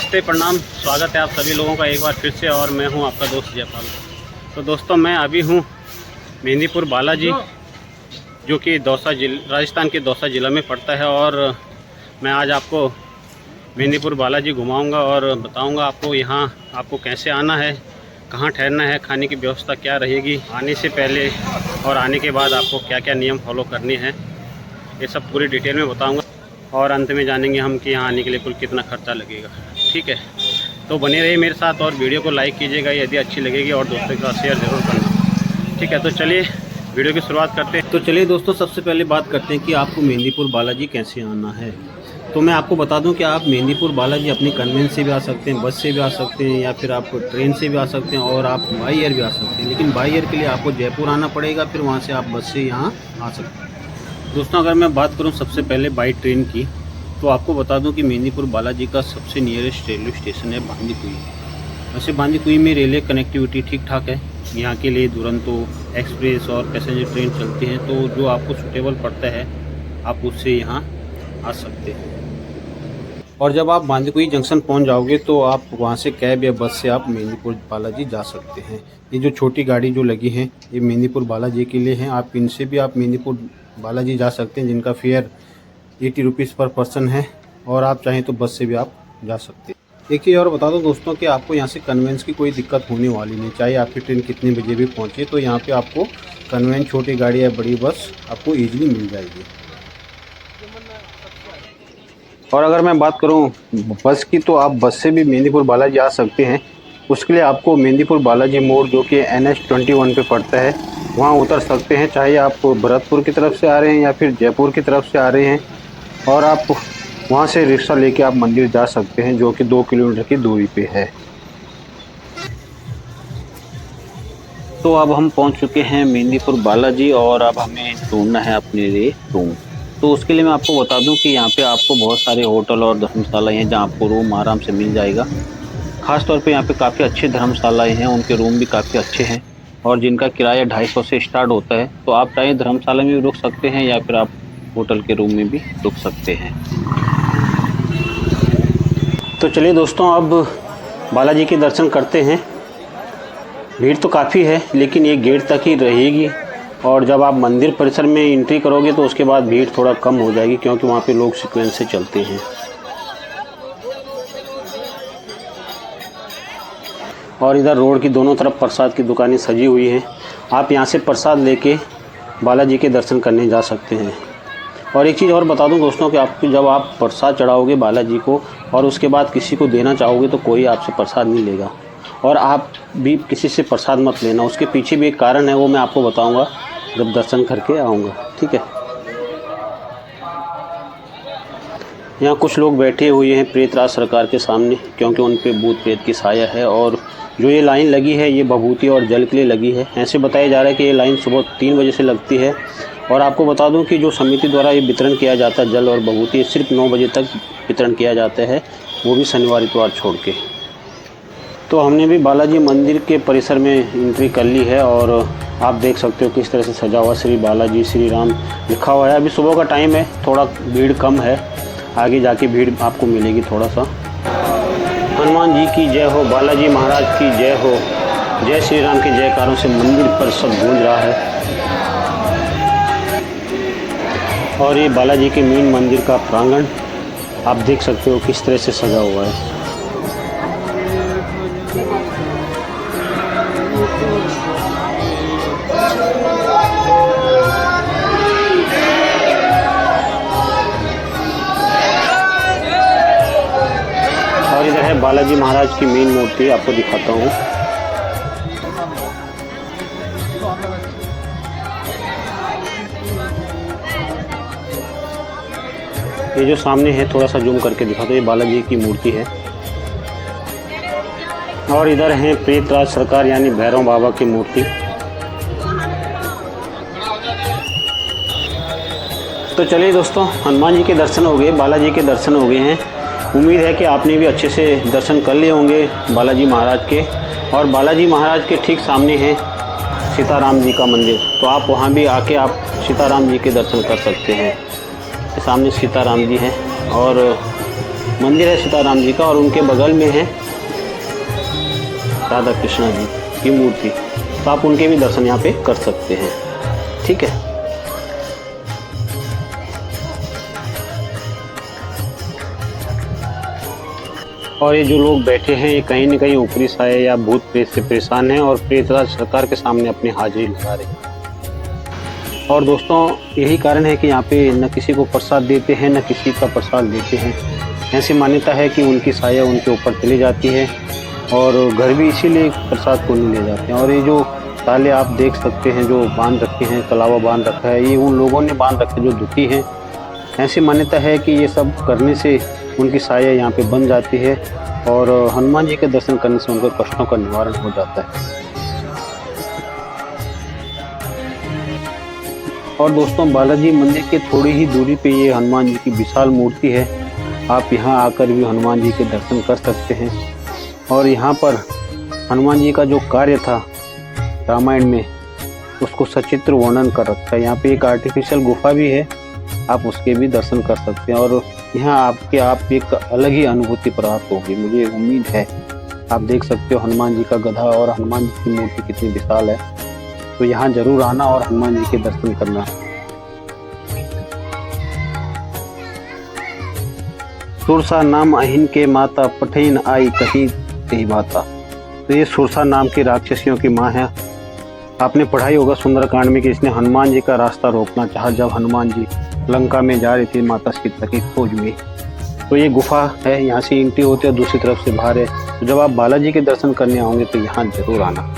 नमस्ते, प्रणाम, स्वागत है आप सभी लोगों का एक बार फिर से। और मैं हूं आपका दोस्त जयपाल। तो दोस्तों, मैं अभी हूं मेहंदीपुर बालाजी, जो कि राजस्थान के दौसा ज़िला में पड़ता है। और मैं आज आपको मेहंदीपुर बालाजी घुमाऊंगा और बताऊंगा आपको यहाँ आपको कैसे आना है, कहाँ ठहरना है, खाने की व्यवस्था क्या रहेगी, आने से पहले और आने के बाद आपको क्या क्या नियम फॉलो करने हैं, ये सब पूरी डिटेल में बताऊँगा। और अंत में जानेंगे हम कि यहाँ आने के लिए कुल कितना खर्चा लगेगा। ठीक है, तो बने रहिए मेरे साथ और वीडियो को लाइक कीजिएगा यदि अच्छी लगेगी, और दोस्तों के साथ शेयर ज़रूर करना। ठीक है, तो चलिए वीडियो की शुरुआत करते हैं। तो चलिए दोस्तों, सबसे पहले बात करते हैं कि आपको मेहंदीपुर बालाजी कैसे आना है। तो मैं आपको बता दूं कि आप मेहंदीपुर बालाजी अपनी कन्वेंस से भी आ सकते हैं, बस से भी आ सकते हैं, या फिर आप ट्रेन से भी आ सकते हैं, और आप बाई एयर भी आ सकते हैं। लेकिन बाई एयर के लिए आपको जयपुर आना पड़ेगा, फिर वहाँ से आप बस से यहाँ आ सकते हैं। दोस्तों, अगर मैं बात करूं सबसे पहले बाई ट्रेन की, तो आपको बता दूं कि मेहंदीपुर बालाजी का सबसे नियरेस्ट रेलवे स्टेशन है बांदीकुई। वैसे बांदीकुई में रेलवे कनेक्टिविटी ठीक ठाक है। यहाँ के लिए दुरंतो एक्सप्रेस और पैसेंजर ट्रेन चलती हैं, तो जो आपको सूटेबल पड़ता है आप उससे यहाँ आ सकते हैं। और जब आप बांदीकुई जंक्शन पहुँच जाओगे तो आप वहाँ से कैब या बस से आप मेहंदीपुर बालाजी जा सकते हैं। ये जो छोटी गाड़ी जो लगी है, ये मेहंदीपुर बालाजी के लिए हैं। आप इनसे भी आप मेहंदीपुर बालाजी जा सकते हैं, जिनका फेयर 80 रुपीज़ पर पर्सन है। और आप चाहें तो बस से भी आप जा सकते हैं। एक चीज़ और बता दो दोस्तों कि आपको यहाँ से कन्वेंस की कोई दिक्कत होने वाली नहीं। चाहे आपकी ट्रेन कितने बजे भी पहुँचे, तो यहाँ पे आपको कन्वेंस, छोटी गाड़ी या बड़ी बस आपको ईजिली मिल जाएगी। और अगर मैं बात करूँ बस की, तो आप बस से भी मेहंदीपुर बालाजी आ सकते हैं। उसके लिए आपको मेहंदीपुर बालाजी मोड़, जो कि NH21 पे पड़ता है, वहाँ उतर सकते हैं। चाहे आप भरतपुर की तरफ से आ रहे हैं या फिर जयपुर की तरफ से आ रहे हैं, और आप वहाँ से रिक्शा लेके आप मंदिर जा सकते हैं, जो कि 2 किलोमीटर की दूरी पे है। तो अब हम पहुँच चुके हैं मेहंदीपुर बालाजी, और अब हमें ढूंढना है अपने लिए रूम। तो उसके लिए मैं आपको बता दूं कि यहाँ पे आपको बहुत सारे होटल और धर्मशालाएँ हैं, जहाँ आपको रूम आराम से मिल जाएगा। ख़ास तौर पे यहाँ पे काफ़ी अच्छे धर्मशालाएँ हैं, उनके रूम भी काफ़ी अच्छे हैं, और जिनका किराया 250 से स्टार्ट होता है। तो आप चाहे धर्मशाला में भी रुक सकते हैं, या फिर आप होटल के रूम में भी रुक सकते हैं। तो चलिए दोस्तों, अब बालाजी के दर्शन करते हैं। भीड़ तो काफ़ी है, लेकिन ये गेट तक ही रहेगी, और जब आप मंदिर परिसर में एंट्री करोगे तो उसके बाद भीड़ थोड़ा कम हो जाएगी, क्योंकि वहाँ पे लोग सीक्वेंस से चलते हैं। और इधर रोड की दोनों तरफ प्रसाद की दुकानें सजी हुई हैं। आप यहाँ से प्रसाद लेके बालाजी के दर्शन करने जा सकते हैं। और एक चीज़ और बता दूं दोस्तों कि जब आप प्रसाद चढ़ाओगे बालाजी को और उसके बाद किसी को देना चाहोगे, तो कोई आपसे प्रसाद नहीं लेगा, और आप भी किसी से प्रसाद मत लेना। उसके पीछे भी एक कारण है, वो मैं आपको बताऊंगा जब दर्शन करके आऊँगा। ठीक है, यहाँ कुछ लोग बैठे हुए हैं प्रेतराज सरकार के सामने, क्योंकि उन पे भूत प्रेत की साया है। और जो ये लाइन लगी है, ये भभूति और जल के लिए लगी है। ऐसे बताया जा रहा है कि ये लाइन सुबह 3 बजे से लगती है। और आपको बता दूं कि जो समिति द्वारा ये वितरण किया जाता है जल और भभूति, सिर्फ 9 बजे तक वितरण किया जाता है, वो भी शनिवार इतवार छोड़ के। तो हमने भी बालाजी मंदिर के परिसर में एंट्री कर ली है, और आप देख सकते हो किस तरह से सजा हुआ श्री बालाजी श्री राम लिखा हुआ है। अभी सुबह का टाइम है, थोड़ा भीड़ कम है, आगे जाके भीड़ आपको मिलेगी थोड़ा सा। हनुमान जी की जय हो, बालाजी महाराज की जय हो, जय श्री राम के जयकारों से मंदिर पर सब गूंज रहा है। और ये बालाजी के मेन मंदिर का प्रांगण आप देख सकते हो किस तरह से सजा हुआ है। और इधर है बालाजी महाराज की मेन मूर्ति, आपको दिखाता हूँ। ये जो सामने है, थोड़ा सा जूम करके दिखाता हूँ, ये बालाजी की मूर्ति है। और इधर है प्रेतराज सरकार यानी भैरव बाबा की मूर्ति। तो चलिए दोस्तों, हनुमान जी के दर्शन हो गए, बालाजी के दर्शन हो गए हैं। उम्मीद है कि आपने भी अच्छे से दर्शन कर लिए होंगे बालाजी महाराज के। और बालाजी महाराज के ठीक सामने है सीताराम जी का मंदिर, तो आप वहाँ भी आके आप सीताराम जी के दर्शन कर सकते हैं। सामने सीताराम जी हैं, और मंदिर है सीताराम जी का और उनके बगल में है राधा कृष्णा जी की मूर्ति, तो आप उनके भी दर्शन यहाँ पे कर सकते हैं। ठीक है, और ये जो लोग बैठे हैं ये कहीं न कहीं ऊपरी साये या भूत प्रेत से परेशान हैं और प्रेतराज सरकार के सामने अपनी हाजिरी लगा रहे हैं। और दोस्तों यही कारण है कि यहाँ पे न किसी को प्रसाद देते हैं न किसी का प्रसाद देते हैं। ऐसी मान्यता है कि उनकी साया उनके ऊपर चली जाती है और घर भी इसीलिए प्रसाद को नहीं ले जाते हैं। और ये जो ताले आप देख सकते हैं जो बांध रखे हैं, कलावा बांध रखा है, ये उन लोगों ने बांध रखे जो दुखी हैं। ऐसी मान्यता है कि ये सब करने से उनकी साया यहाँ पे बन जाती है और हनुमान जी के दर्शन करने से उनके कष्टों का निवारण हो जाता है। और दोस्तों बालाजी मंदिर के थोड़ी ही दूरी पे ये हनुमान जी की विशाल मूर्ति है। आप यहाँ आकर भी हनुमान जी के दर्शन कर सकते हैं। और यहाँ पर हनुमान जी का जो कार्य था रामायण में उसको सचित्र वर्णन कर रखा है। यहाँ पे एक आर्टिफिशियल गुफा भी है, आप उसके भी दर्शन कर सकते हैं और यहाँ आप एक अलग ही अनुभूति प्राप्त होगी, मुझे उम्मीद है। आप देख सकते हो हनुमान जी का गधा और हनुमान जी की मूर्ति कितनी विशाल है। तो यहाँ जरूर आना और हनुमान जी के दर्शन करना। सुरसा नाम अहिन के माता पठैन आई कही कही बाता। तो ये सुरसा नाम की राक्षसियों की माँ है। आपने पढ़ाई होगा सुंदरकांड में कि इसने हनुमान जी का रास्ता रोकना चाहा जब हनुमान जी लंका में जा रहे थे माता सीता की खोज में। तो ये गुफा है, यहाँ से एंट्री होती है और दूसरी तरफ से बाहर है। तो जब आप बालाजी के दर्शन करने आओगे तो यहाँ जरूर आना।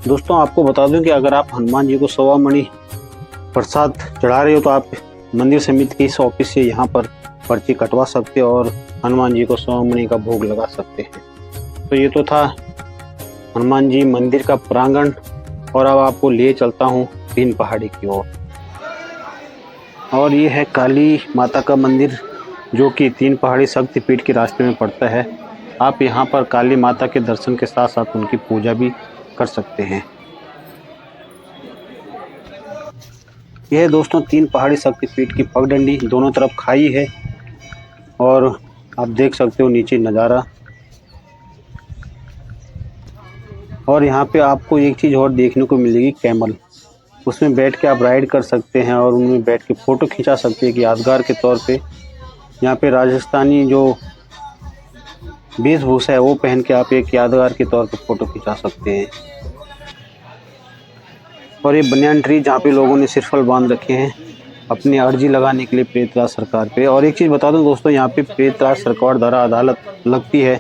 दोस्तों आपको बता दूं कि अगर आप हनुमान जी को 1.25 मणि प्रसाद चढ़ा रहे हो तो आप मंदिर समिति के इस ऑफिस से यहाँ पर पर्ची कटवा सकते हो और हनुमान जी को 1.25 मणि का भोग लगा सकते हैं। तो ये तो था हनुमान जी मंदिर का प्रांगण और अब आपको ले चलता हूँ 3 पहाड़ी की ओर। और ये है काली माता का मंदिर जो कि 3 पहाड़ी शक्तिपीठ के रास्ते में पड़ता है। आप यहाँ पर काली माता के दर्शन के साथ साथ उनकी पूजा भी कर सकते हैं। यह दोस्तों 3 पहाड़ी शक्तिपीठ की पगडंडी, दोनों तरफ खाई है और आप देख सकते हो नीचे नज़ारा। और यहाँ पे आपको एक चीज़ और देखने को मिलेगी, कैमल। उसमें बैठ के आप राइड कर सकते हैं और उनमें बैठ के फ़ोटो खिंचा सकते हैं कि यादगार के तौर पे। यहाँ पे राजस्थानी जो वेशभूषा है वो पहन के आप एक यादगार के तौर पे फ़ोटो खिंचा सकते हैं। और ये बनियान ट्री जहाँ पे लोगों ने सिरफल बांध रखे हैं अपनी अर्जी लगाने के लिए प्रेतराज सरकार पे। और एक चीज़ बता दूं दोस्तों, यहाँ पे प्रेतराज सरकार द्वारा अदालत लगती है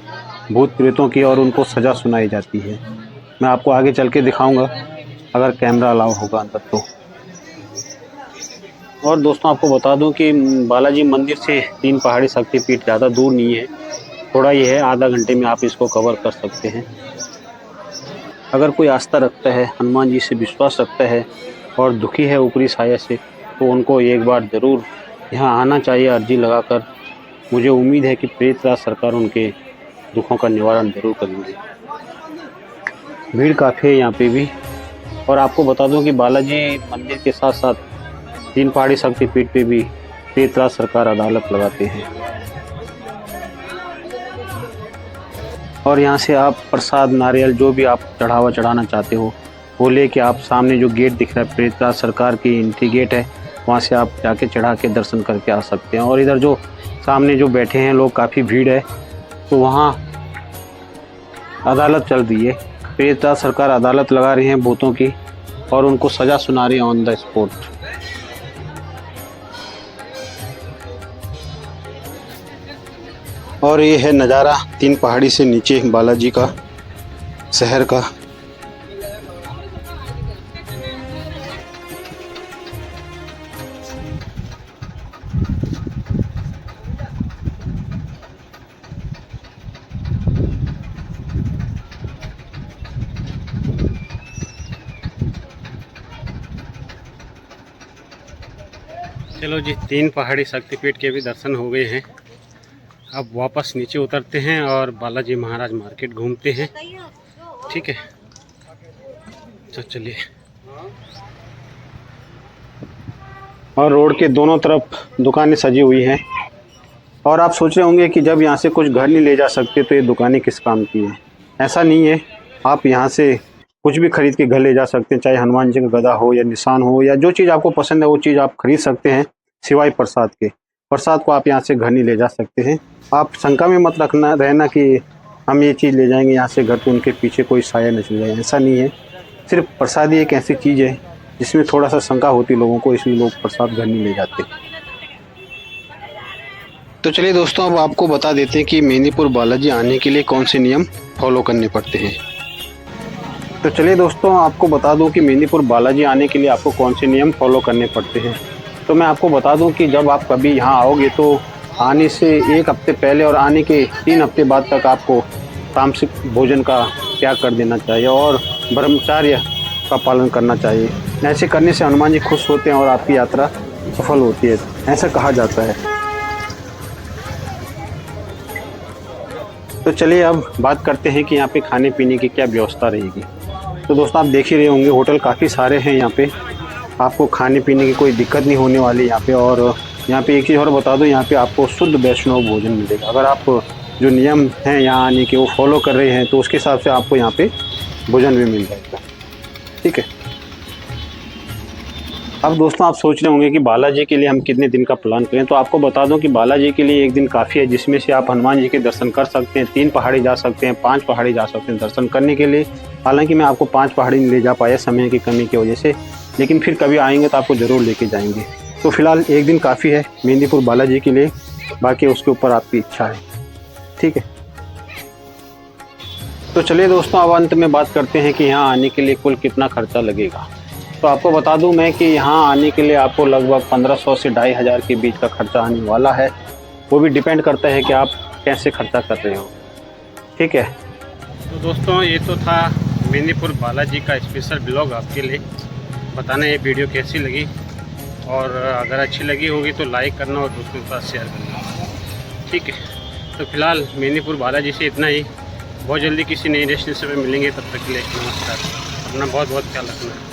भूत प्रेतों की और उनको सज़ा सुनाई जाती है। मैं आपको आगे चल के दिखाऊँगा अगर कैमरा अलाउ होगा अंदर तो। और दोस्तों आपको बता दूं कि बालाजी मंदिर से 3 पहाड़ी शक्तिपीठ ज़्यादा दूर नहीं है, थोड़ा ही है, आधा घंटे में आप इसको कवर कर सकते हैं। अगर कोई आस्था रखता है, हनुमान जी से विश्वास रखता है और दुखी है ऊपरी साया से, तो उनको एक बार ज़रूर यहाँ आना चाहिए अर्जी लगाकर। मुझे उम्मीद है कि प्रेतराज सरकार उनके दुखों का निवारण ज़रूर करेंगे। भीड़ काफ़ी है यहाँ पे भी। और आपको बता दूं कि बालाजी मंदिर के साथ साथ 3 पहाड़ी शक्तिपीठ पे भी प्रेतराज सरकार अदालत लगाते हैं। और यहाँ से आप प्रसाद, नारियल, जो भी आप चढ़ावा चढ़ाना चाहते हो वो लेके आप सामने जो गेट दिख रहा है प्रेतराज सरकार की एंट्री गेट है, वहाँ से आप जाके चढ़ा के दर्शन करके आ सकते हैं। और इधर जो सामने जो बैठे हैं लोग, काफ़ी भीड़ है, तो वहाँ अदालत चल रही है। प्रेतराज सरकार अदालत लगा रही हैं भूतों की और उनको सज़ा सुना रही है ऑन द स्पॉट। और ये है नज़ारा 3 पहाड़ी से नीचे बालाजी का शहर का। चलो जी, 3 पहाड़ी शक्तिपीठ के भी दर्शन हो गए हैं। अब वापस नीचे उतरते हैं और बालाजी महाराज मार्केट घूमते हैं। ठीक है, तो चलिए। और रोड के दोनों तरफ दुकानें सजी हुई हैं। और आप सोच रहे होंगे कि जब यहाँ से कुछ घर नहीं ले जा सकते तो ये दुकानें किस काम की हैं। ऐसा नहीं है, आप यहाँ से कुछ भी खरीद के घर ले जा सकते हैं, चाहे हनुमान जी का गदा हो या निशान हो या जो चीज़ आपको पसंद है वो चीज़ आप खरीद सकते हैं, सिवाय प्रसाद के। प्रसाद को आप यहाँ से घर नहीं ले जा सकते हैं। आप शंका में मत रहना कि हम ये चीज़ ले जाएंगे यहाँ से घर तो उनके पीछे कोई साया न चल जाए, ऐसा नहीं है। सिर्फ प्रसाद ही एक ऐसी चीज़ है जिसमें थोड़ा सा शंका होती लोगों को, इसलिए लोग प्रसाद घर नहीं ले जाते। तो चलिए दोस्तों, अब आपको बता देते हैं कि मेहंदीपुर बालाजी आने के लिए कौन से नियम फॉलो करने पड़ते हैं। तो चलिए दोस्तों, आपको बता दूं कि मेहंदीपुर बालाजी आने के लिए आपको कौन से नियम फॉलो करने पड़ते हैं। तो मैं आपको बता दूं कि जब आप कभी यहाँ आओगे तो आने से 1 हफ्ते पहले और आने के 3 हफ्ते बाद तक आपको तामसिक भोजन का त्याग कर देना चाहिए और ब्रह्मचर्य का पालन करना चाहिए। ऐसे करने से हनुमान जी खुश होते हैं और आपकी यात्रा सफल होती है, ऐसा कहा जाता है। तो चलिए अब बात करते हैं कि यहाँ पे खाने पीने की क्या व्यवस्था रहेगी। तो दोस्तों, आप देख ही रहे होंगे होटल काफ़ी सारे हैं यहाँ पे, आपको खाने पीने की कोई दिक्कत नहीं होने वाली यहाँ पे। और यहाँ पे एक चीज़ और बता दूँ, यहाँ पे आपको शुद्ध वैष्णव भोजन मिलेगा। अगर आप जो नियम हैं यहाँ आने के वो फॉलो कर रहे हैं तो उसके हिसाब से आपको यहाँ पे भोजन भी मिल जाएगा। ठीक है। अब दोस्तों, आप सोच रहे होंगे कि बालाजी के लिए हम कितने दिन का प्लान करें। तो आपको बता दूं कि बालाजी के लिए 1 दिन काफ़ी है, जिसमें से आप हनुमान जी के दर्शन कर सकते हैं। 3 पहाड़ी जा सकते हैं, 5 पहाड़ी जा सकते हैं दर्शन करने के लिए। हालांकि मैं आपको 5 पहाड़ी नहीं ले जा पाया समय की कमी की वजह से, लेकिन फिर कभी आएंगे तो आपको ज़रूर लेके जाएंगे। तो फिलहाल 1 दिन काफ़ी है मेहंदीपुर बालाजी के लिए, बाकी उसके ऊपर आपकी इच्छा है। ठीक है। तो चलिए दोस्तों, अब अंत में बात करते हैं कि यहाँ आने के लिए कुल कितना खर्चा लगेगा। तो आपको बता दूं मैं कि यहाँ आने के लिए आपको लगभग 1500 से 2500 के बीच का खर्चा आने वाला है। वो भी डिपेंड करता है कि आप कैसे खर्चा कर रहे हो। ठीक है। तो दोस्तों, ये तो था मेहंदीपुर बालाजी का स्पेशल ब्लॉग आपके लिए। बताना ये वीडियो कैसी लगी, और अगर अच्छी लगी होगी तो लाइक करना और दोस्तों के साथ शेयर करना। ठीक है। तो फिलहाल मेहंदीपुर बालाजी से इतना ही। बहुत जल्दी किसी नई डेस्टिनेशन पे मिलेंगे, तब तक के लिए नमस्कार। अपना बहुत बहुत ख्याल रखना।